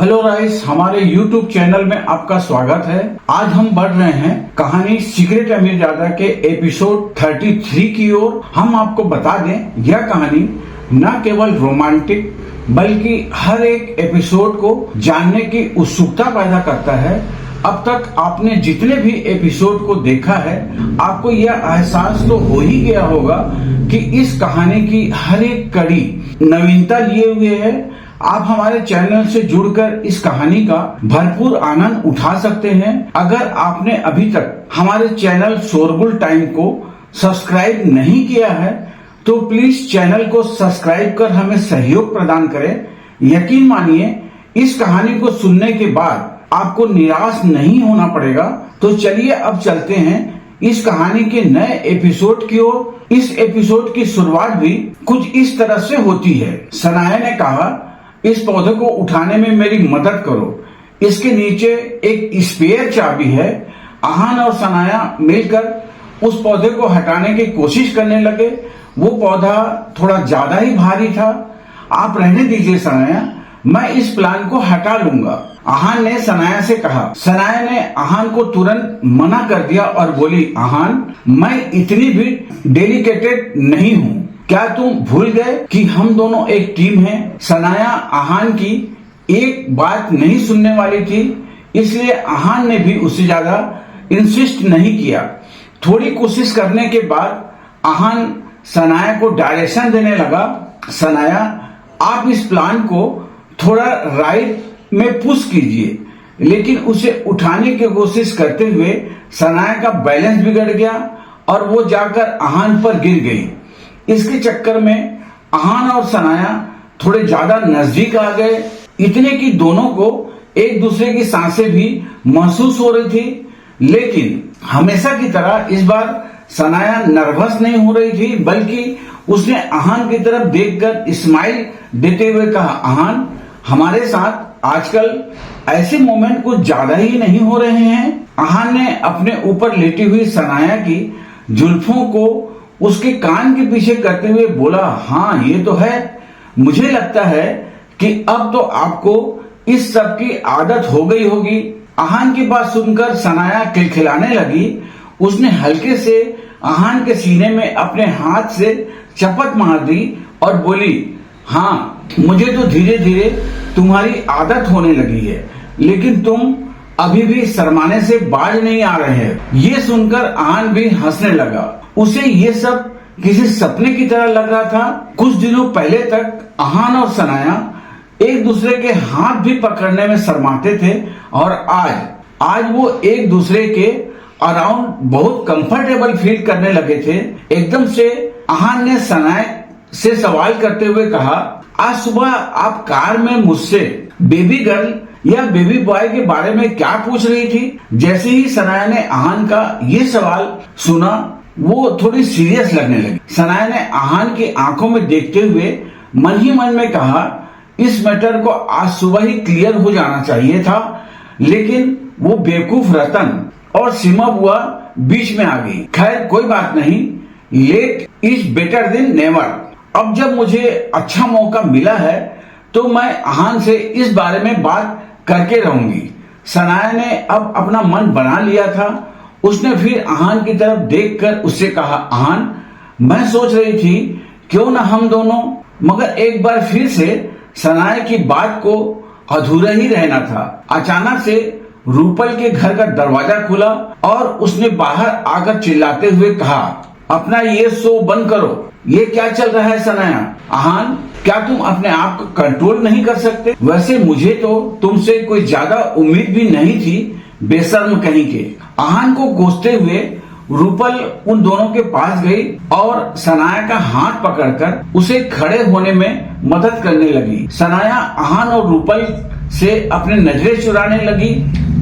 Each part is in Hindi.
हेलो गाइस, हमारे YouTube चैनल में आपका स्वागत है। आज हम बढ़ रहे हैं कहानी सीक्रेट अमीरजादा के एपिसोड 33 की ओर। हम आपको बता दें, यह कहानी न केवल रोमांटिक बल्कि हर एक एपिसोड को जानने की उत्सुकता पैदा करता है। अब तक आपने जितने भी एपिसोड को देखा है, आपको यह एहसास तो हो ही गया होगा कि इस कहानी की हर एक कड़ी नवीनता लिए हुए है। आप हमारे चैनल से जुड़कर इस कहानी का भरपूर आनंद उठा सकते हैं। अगर आपने अभी तक हमारे चैनल शोरगुल टाइम को सब्सक्राइब नहीं किया है तो प्लीज चैनल को सब्सक्राइब कर हमें सहयोग प्रदान करें। यकीन मानिए, इस कहानी को सुनने के बाद आपको निराश नहीं होना पड़ेगा। तो चलिए अब चलते हैं इस कहानी के नए एपिसोड की ओर। इस एपिसोड की शुरुआत भी कुछ इस तरह से होती है। सनाया ने कहा, इस पौधे को उठाने में मेरी मदद करो। इसके नीचे एक स्पेयर चाबी है। आहान और सनाया मिलकर उस पौधे को हटाने की कोशिश करने लगे। वो पौधा थोड़ा ज्यादा ही भारी था। आप रहने दीजिए सनाया, मैं इस प्लान को हटा लूंगा, आहान ने सनाया से कहा। सनाया ने आहान को तुरंत मना कर दिया और बोली, आहान, मैं इतनी भी डेलिकेटेड नहीं हूँ। क्या तुम भूल गए कि हम दोनों एक टीम हैं? सनाया आहान की एक बात नहीं सुनने वाली थी, इसलिए आहान ने भी उससे ज्यादा इंसिस्ट नहीं किया। थोड़ी कोशिश करने के बाद आहान सनाया को डायरेक्शन देने लगा। सनाया, आप इस प्लान को थोड़ा राइट में पुश कीजिए। लेकिन उसे उठाने की कोशिश करते हुए सनाया का बैलेंस बिगड़ गया और वो जाकर आहान पर गिर गई। इसके चक्कर में आहान और सनाया थोड़े ज्यादा नजदीक आ गए, इतने कि दोनों को एक दूसरे की सांसें भी महसूस हो रही थी। लेकिन हमेशा की तरह इस बार सनाया नर्वस नहीं हो रही थी, बल्कि उसने आहान की तरफ देखकर स्माइल देते हुए कहा, आहान, हमारे साथ आजकल ऐसे मोमेंट कुछ ज्यादा ही नहीं हो रहे हैं। आहान ने अपने ऊपर लेटी हुई सनाया की जुल्फों को उसके कान के पीछे करते हुए बोला, हाँ ये तो है। मुझे लगता है कि अब तो आपको इस सब की आदत हो गई होगी। आहान की बात सुनकर सनाया खिलखिलाने लगी। उसने हल्के से आहान के सीने में अपने हाथ से चपत मार दी और बोली, हाँ, मुझे तो धीरे धीरे तुम्हारी आदत होने लगी है, लेकिन तुम अभी भी शर्माने से बाज नहीं आ रहे हो। ये सुनकर आहान भी हंसने लगा। उसे ये सब किसी सपने की तरह लग रहा था। कुछ दिनों पहले तक आहान और सनाया एक दूसरे के हाथ भी पकड़ने में शर्माते थे और आज वो एक दूसरे के अराउंड बहुत कंफर्टेबल फील करने लगे थे। एकदम से आहान ने सनाया से सवाल करते हुए कहा, आज सुबह आप कार में मुझसे बेबी गर्ल या बेबी बॉय के बारे में क्या पूछ रही थी? जैसे ही सनाया ने आहान का ये सवाल सुना, वो थोड़ी सीरियस लगने लगी। सनाया ने आहान की आंखों में देखते हुए मन ही मन में कहा, इस मैटर को आज सुबह ही क्लियर हो जाना चाहिए था, लेकिन वो बेवकूफ रतन और सीमा बुआ बीच में आ गई। खैर कोई बात नहीं, late is better than never. अब जब मुझे अच्छा मौका मिला है तो मैं आहान से इस बारे में बात करके रहूंगी। सनाया ने अब अपना मन बना लिया था। उसने फिर आहान की तरफ देखकर उससे कहा, आहान, मैं सोच रही थी क्यों ना हम दोनों, मगर एक बार फिर से सनाया की बात को अधूरा ही रहना था। अचानक से रूपल के घर का दरवाजा खुला और उसने बाहर आकर चिल्लाते हुए कहा, अपना ये शो बंद करो। ये क्या चल रहा है सनाया? आहान, क्या तुम अपने आप को कंट्रोल नहीं कर सकते? वैसे मुझे तो तुमसे कोई ज्यादा उम्मीद भी नहीं थी, बेशर्म कहीं के। आहान को कोसते हुए रूपल उन दोनों के पास गई और सनाया का हाथ पकड़कर उसे खड़े होने में मदद करने लगी। सनाया आहान और रूपल से अपने नजरें चुराने लगी।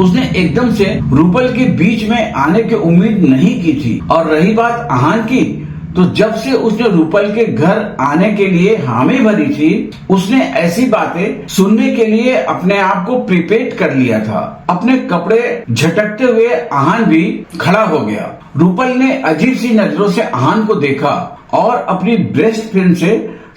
उसने एकदम से रूपल के बीच में आने की उम्मीद नहीं की थी। और रही बात आहान की, तो जब से उसने रूपल के घर आने के लिए हामी भरी थी, उसने ऐसी बातें सुनने के लिए अपने आप को प्रिपेयर कर लिया था। अपने कपड़े झटकते हुए आहान भी खड़ा हो गया। रूपल ने अजीब सी नजरों से आहान को देखा और अपनी बेस्ट फ्रेंड से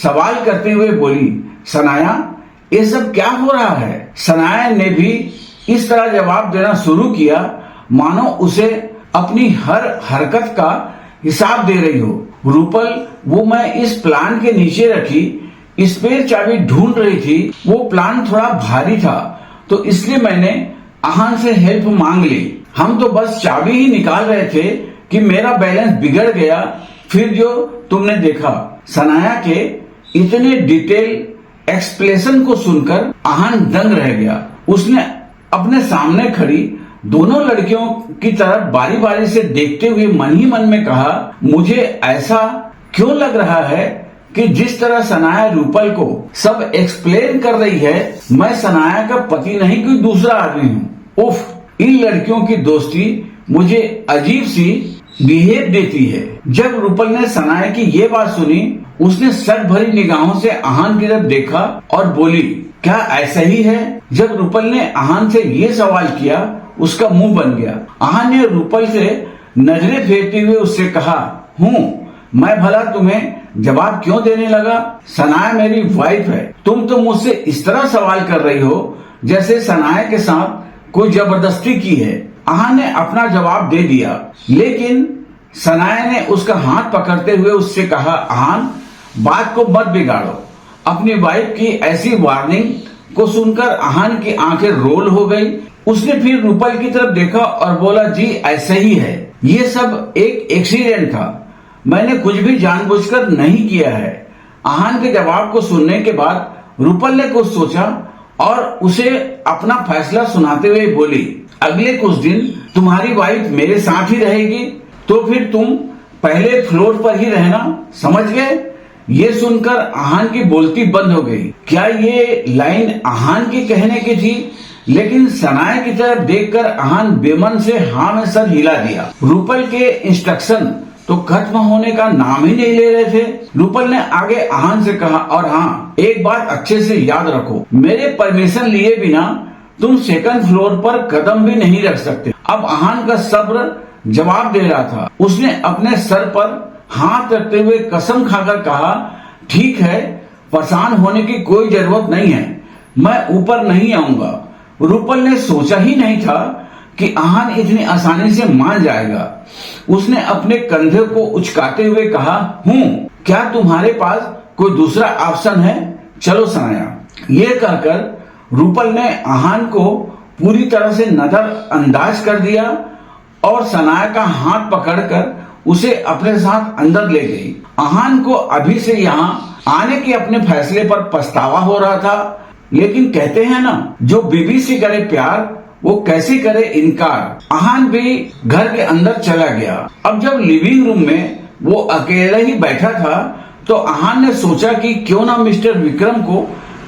सवाल करते हुए बोली, सनाया, ये सब क्या हो रहा है? सनाया ने भी इस तरह जवाब देना शुरू किया मानो उसे अपनी हर हरकत का हिसाब दे रही हो। रूपल, वो मैं इस प्लान के नीचे रखी स्पेयर चाबी ढूंढ रही थी। वो प्लान थोड़ा भारी था तो इसलिए मैंने आहान से हेल्प मांग ली। हम तो बस चाबी ही निकाल रहे थे कि मेरा बैलेंस बिगड़ गया। फिर जो तुमने देखा। सनाया के इतने डिटेल एक्सप्लेनेशन को सुनकर आहान दंग रह गया। उसने अपने सामने खड़ी दोनों लड़कियों की तरफ बारी बारी से देखते हुए मन ही मन में कहा, मुझे ऐसा क्यों लग रहा है कि जिस तरह सनाया रूपल को सब एक्सप्लेन कर रही है, मैं सनाया का पति नहीं कोई दूसरा आदमी हूँ। उफ, इन लड़कियों की दोस्ती मुझे अजीब सी बिहेव देती है। जब रूपल ने सनाया की ये बात सुनी, उसने शक भरी निगाहों से आहान की तरफ देखा और बोली, क्या ऐसा ही है? जब रूपल ने आहान से ये सवाल किया, उसका मुंह बन गया। आहान ने रूपल से नजरें फेरते हुए उससे कहा, मैं भला तुम्हें जवाब क्यों देने लगा? सनाया मेरी वाइफ है। तुम तो मुझसे इस तरह सवाल कर रही हो जैसे सनाया के साथ कोई जबरदस्ती की है। आहान ने अपना जवाब दे दिया, लेकिन सनाया ने उसका हाथ पकड़ते हुए उससे कहा, आहान, बात को मत बिगाड़ो। अपनी वाइफ की ऐसी वार्निंग को सुनकर आहान की आंखें रोल हो गई। उसने फिर रूपल की तरफ देखा और बोला, जी ऐसा ही है। ये सब एक एक्सीडेंट था। मैंने कुछ भी जानबूझकर नहीं किया है। आहान के जवाब को सुनने के बाद रूपल ने कुछ सोचा और उसे अपना फैसला सुनाते हुए बोली, अगले कुछ दिन तुम्हारी वाइफ मेरे साथ ही रहेगी, तो फिर तुम पहले फ्लोर पर ही रहना, समझ गए? ये सुनकर आहान की बोलती बंद हो गई। क्या ये लाइन आहान की कहने की थी? लेकिन सनाया की तरफ देखकर आहान बेमन से हाँ में सर हिला दिया। रूपल के इंस्ट्रक्शन तो खत्म होने का नाम ही नहीं ले रहे थे। रूपल ने आगे आहान से कहा, और हाँ, एक बात अच्छे से याद रखो, मेरे परमिशन लिए बिना तुम सेकंड फ्लोर पर कदम भी नहीं रख सकते। अब आहान का सब्र जवाब दे रहा था। उसने अपने सर पर हाथ रखते हुए कसम खाकर कहा, ठीक है, परेशान होने की कोई जरूरत नहीं है, मैं ऊपर नहीं आऊंगा। रूपल ने सोचा ही नहीं था कि आहान इतनी आसानी से मान जाएगा। उसने अपने कंधे को उचकाते हुए कहा, क्या तुम्हारे पास कोई दूसरा ऑप्शन है? चलो सनाया। ये कहकर रूपल ने आहान को पूरी तरह से नजरअंदाज कर दिया और सनाया का हाथ पकड़कर उसे अपने साथ अंदर ले गई। आहान को अभी से यहाँ आने के अपने फैसले पर पछतावा हो रहा था, लेकिन कहते हैं ना, जो बीवी से करे प्यार वो कैसे करे इनकार। आहान भी घर के अंदर चला गया। अब जब लिविंग रूम में वो अकेला ही बैठा था तो आहान ने सोचा कि क्यों ना मिस्टर विक्रम को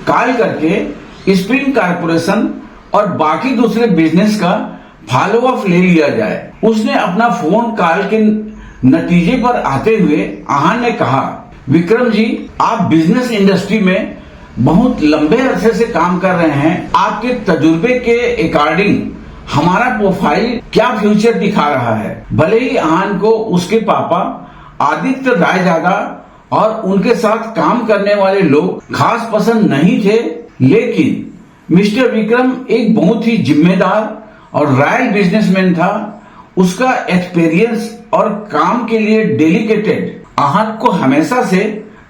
कॉल करके स्प्रिंग कारपोरेशन और बाकी दूसरे बिजनेस का फॉलो अप ले लिया जाए। उसने अपना फोन कॉल के नतीजे पर आते हुए आहान ने कहा, विक्रम जी, आप बिजनेस इंडस्ट्री में बहुत लंबे अरसे से काम कर रहे हैं। आपके तजुर्बे के अकॉर्डिंग हमारा प्रोफाइल क्या फ्यूचर दिखा रहा है? भले ही आहान को उसके पापा आदित्य रायजादा और उनके साथ काम करने वाले लोग खास पसंद नहीं थे, लेकिन मिस्टर विक्रम एक बहुत ही जिम्मेदार और रॉयल बिजनेसमैन था। उसका एक्सपीरियंस और काम के लिए डेडिकेटेड आहान को हमेशा से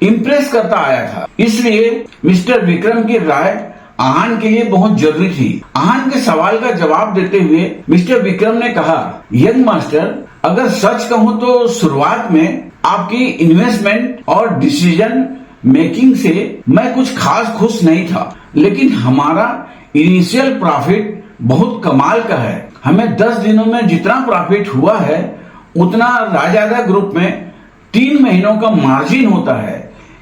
इम्प्रेस करता आया था। इसलिए मिस्टर विक्रम की राय आहान के लिए बहुत जरूरी थी। आहान के सवाल का जवाब देते हुए मिस्टर विक्रम ने कहा, यंग मास्टर, अगर सच कहूँ तो शुरुआत में आपकी इन्वेस्टमेंट और डिसीजन मेकिंग से मैं कुछ खास खुश नहीं था, लेकिन हमारा इनिशियल प्रॉफिट बहुत कमाल का है। हमें 10 दिनों में जितना प्रॉफिट हुआ है उतना राजादा ग्रुप में 3 महीनों का मार्जिन होता है।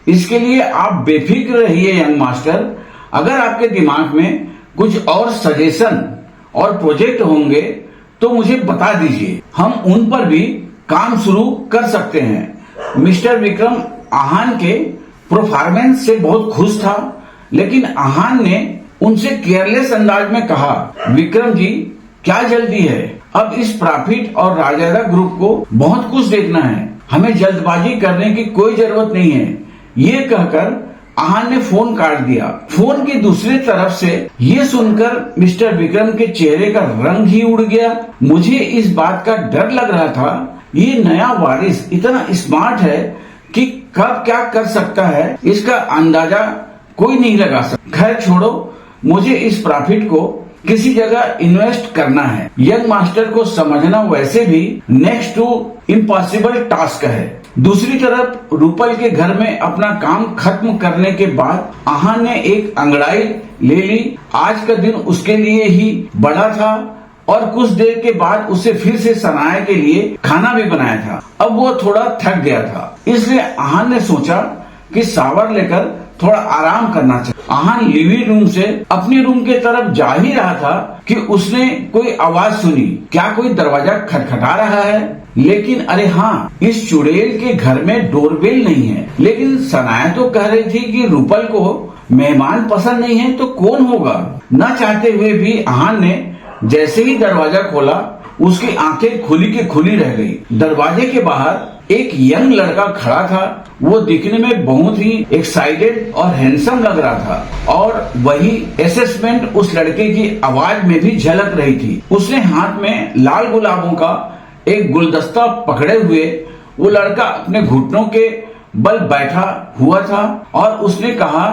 इसके लिए आप बेफिक्र रहिए यंग मास्टर। अगर आपके दिमाग में कुछ और सजेशन और प्रोजेक्ट होंगे तो मुझे बता दीजिए, हम उन पर भी काम शुरू कर सकते हैं। मिस्टर विक्रम आहान के परफॉर्मेंस से बहुत खुश था, लेकिन आहान ने उनसे केयरलेस अंदाज में कहा, विक्रम जी, क्या जल्दी है? अब इस प्रॉफिट और राजादा ग्रुप को बहुत कुछ देखना है, हमें जल्दबाजी करने की कोई जरूरत नहीं है। ये कहकर आहान ने फोन काट दिया। फोन की दूसरी तरफ से ये सुनकर मिस्टर विक्रम के चेहरे का रंग ही उड़ गया। मुझे इस बात का डर लग रहा था, ये नया वारिस इतना स्मार्ट है कि कब क्या कर सकता है इसका अंदाजा कोई नहीं लगा सकता। खैर छोड़ो, मुझे इस प्रॉफिट को किसी जगह इन्वेस्ट करना है। यंग मास्टर को समझना वैसे भी नेक्स्ट टू इम्पॉसिबल टास्क है। दूसरी तरफ रूपल के घर में अपना काम खत्म करने के बाद आहान ने एक अंगड़ाई ले ली। आज का दिन उसके लिए ही बड़ा था और कुछ देर के बाद उसे फिर से सनाया के लिए खाना भी बनाया था। अब वो थोड़ा थक गया था, इसलिए आहान ने सोचा कि शावर लेकर थोड़ा आराम करना चाहिए। आहान लिविंग रूम से अपने रूम के तरफ जा ही रहा था कि उसने कोई आवाज सुनी। क्या कोई दरवाजा खटखटा रहा है? लेकिन अरे हाँ, इस चुड़ैल के घर में डोरबेल नहीं है। लेकिन सनाया तो कह रही थी कि रूपल को मेहमान पसंद नहीं है, तो कौन होगा? न चाहते हुए भी आहान ने जैसे ही दरवाजा खोला, उसकी आंखें खुली की खुली रह गई। दरवाजे के बाहर एक यंग लड़का खड़ा था। वो दिखने में बहुत ही एक्साइटेड और हैंडसम लग रहा था और वही असेसमेंट उस लड़के की आवाज में भी झलक रही थी। उसने हाथ में लाल गुलाबों का एक गुलदस्ता पकड़े हुए वो लड़का अपने घुटनों के बल बैठा हुआ था और उसने कहा,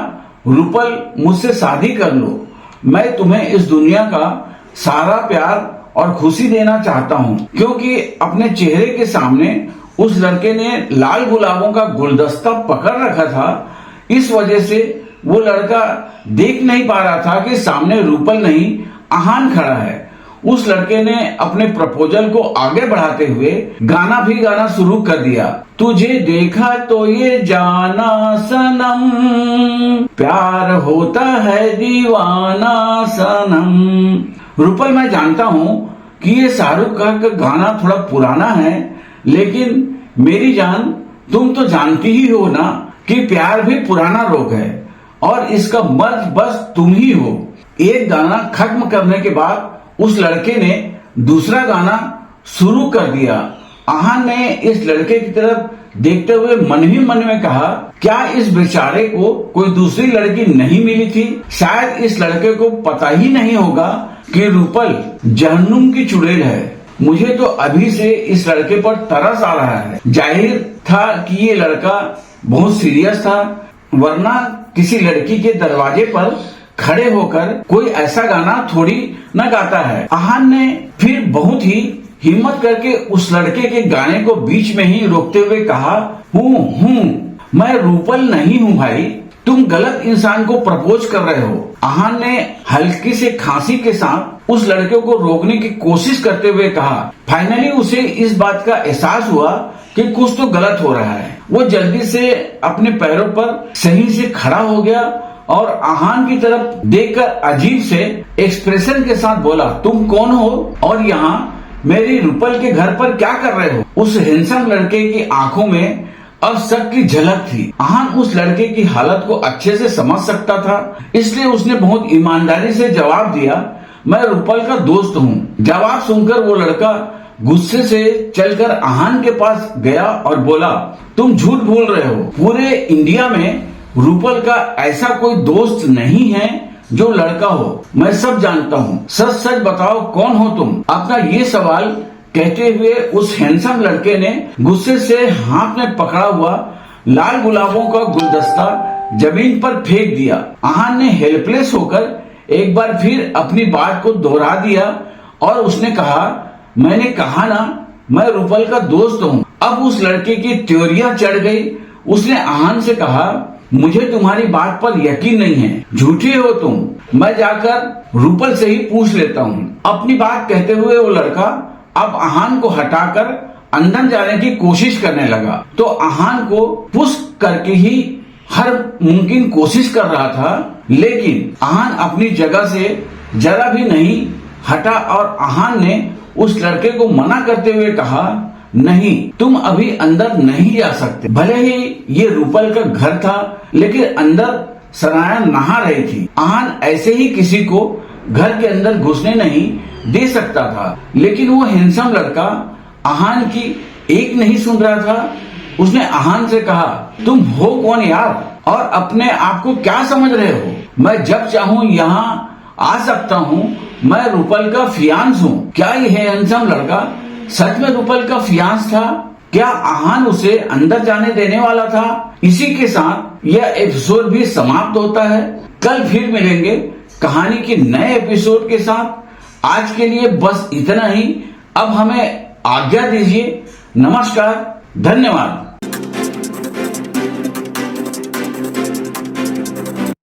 रूपल, मुझसे शादी कर लो। मैं तुम्हें इस दुनिया का सारा प्यार और खुशी देना चाहता हूँ। क्योंकि अपने चेहरे के सामने उस लड़के ने लाल गुलाबों का गुलदस्ता पकड़ रखा था, इस वजह से वो लड़का देख नहीं पा रहा था कि सामने रूपल नहीं, आहान खड़ा है। उस लड़के ने अपने प्रपोजल को आगे बढ़ाते हुए गाना भी गाना शुरू कर दिया। तुझे देखा तो ये जाना सनम, प्यार होता है दीवाना सनम। रूपल, मैं जानता हूँ कि ये शाहरुख खान का गाना थोड़ा पुराना है, लेकिन मेरी जान, तुम तो जानती ही हो ना कि प्यार भी पुराना रोग है और इसका मर्ज बस तुम ही हो। एक गाना खत्म करने के बाद उस लड़के ने दूसरा गाना शुरू कर दिया। आहान ने इस लड़के की तरफ देखते हुए मन ही मन में कहा, क्या इस बेचारे को कोई दूसरी लड़की नहीं मिली थी? शायद इस लड़के को पता ही नहीं होगा कि रूपल जहन्नुम की चुड़ैल है। मुझे तो अभी से इस लड़के पर तरस आ रहा है। जाहिर था कि ये लड़का बहुत सीरियस था, वरना किसी लड़की के दरवाजे पर खड़े होकर कोई ऐसा गाना थोड़ी न गाता है। आहान ने फिर बहुत ही हिम्मत करके उस लड़के के गाने को बीच में ही रोकते हुए कहा, मैं रूपल नहीं हूँ भाई, तुम गलत इंसान को प्रपोज कर रहे हो। आहान ने हल्की से खांसी के साथ उस लड़के को रोकने की कोशिश करते हुए कहा। फाइनली उसे इस बात का एहसास हुआ कि कुछ तो गलत हो रहा है। वो जल्दी से अपने पैरों पर सही से खड़ा हो गया और आहान की तरफ देखकर अजीब से एक्सप्रेशन के साथ बोला, तुम कौन हो और यहाँ मेरी रूपल के घर पर क्या कर रहे हो? उस हैंडसम लड़के की आंखों में अब शक की झलक थी। आहान उस लड़के की हालत को अच्छे से समझ सकता था, इसलिए उसने बहुत ईमानदारी से जवाब दिया, मैं रूपल का दोस्त हूँ। जवाब सुनकर वो लड़का गुस्से से चलकर आहान के पास गया और बोला, तुम झूठ बोल रहे हो। पूरे इंडिया में रूपल का ऐसा कोई दोस्त नहीं है जो लड़का हो। मैं सब जानता हूँ। सच सच बताओ, कौन हो तुम? अपना ये सवाल कहते हुए उस हैंडसम लड़के ने गुस्से से हाथ में पकड़ा हुआ लाल गुलाबों का गुलदस्ता जमीन पर फेंक दिया। आहान ने हेल्पलेस होकर एक बार फिर अपनी बात को दोहरा दिया और उसने कहा, मैंने कहा ना, मैं रूपल का दोस्त हूँ। अब उस लड़के की त्योरियां चढ़ गई। उसने आहान से कहा, मुझे तुम्हारी बात पर यकीन नहीं है, झूठे हो तुम। मैं जाकर रूपल से ही पूछ लेता हूँ। अपनी बात कहते हुए वो लड़का अब आहान को हटाकर अंदर जाने की कोशिश करने लगा, तो आहान को पुश करके ही हर मुमकिन कोशिश कर रहा था, लेकिन आहान अपनी जगह से जरा भी नहीं हटा और आहान ने उस लड़के को मना करते हुए कहा, नहीं, तुम अभी अंदर नहीं जा सकते। भले ही ये रूपल का घर था, लेकिन अंदर सनाया नहा रही थी। आहान ऐसे ही किसी को घर के अंदर घुसने नहीं दे सकता था, लेकिन वो हैंडसम लड़का आहान की एक नहीं सुन रहा था। उसने आहान से कहा, तुम हो कौन यार और अपने आप को क्या समझ रहे हो? मैं जब चाहूँ यहाँ आ सकता हूँ। मैं रूपल का फियांस हूँ। क्या यह हैंडसम लड़का सच में रूपल का फियांस था? क्या आहान उसे अंदर जाने देने वाला था? इसी के साथ यह एपिसोड भी समाप्त होता है। कल फिर मिलेंगे कहानी के नए एपिसोड के साथ। आज के लिए बस इतना ही। अब हमें आज्ञा दीजिए। नमस्कार, धन्यवाद।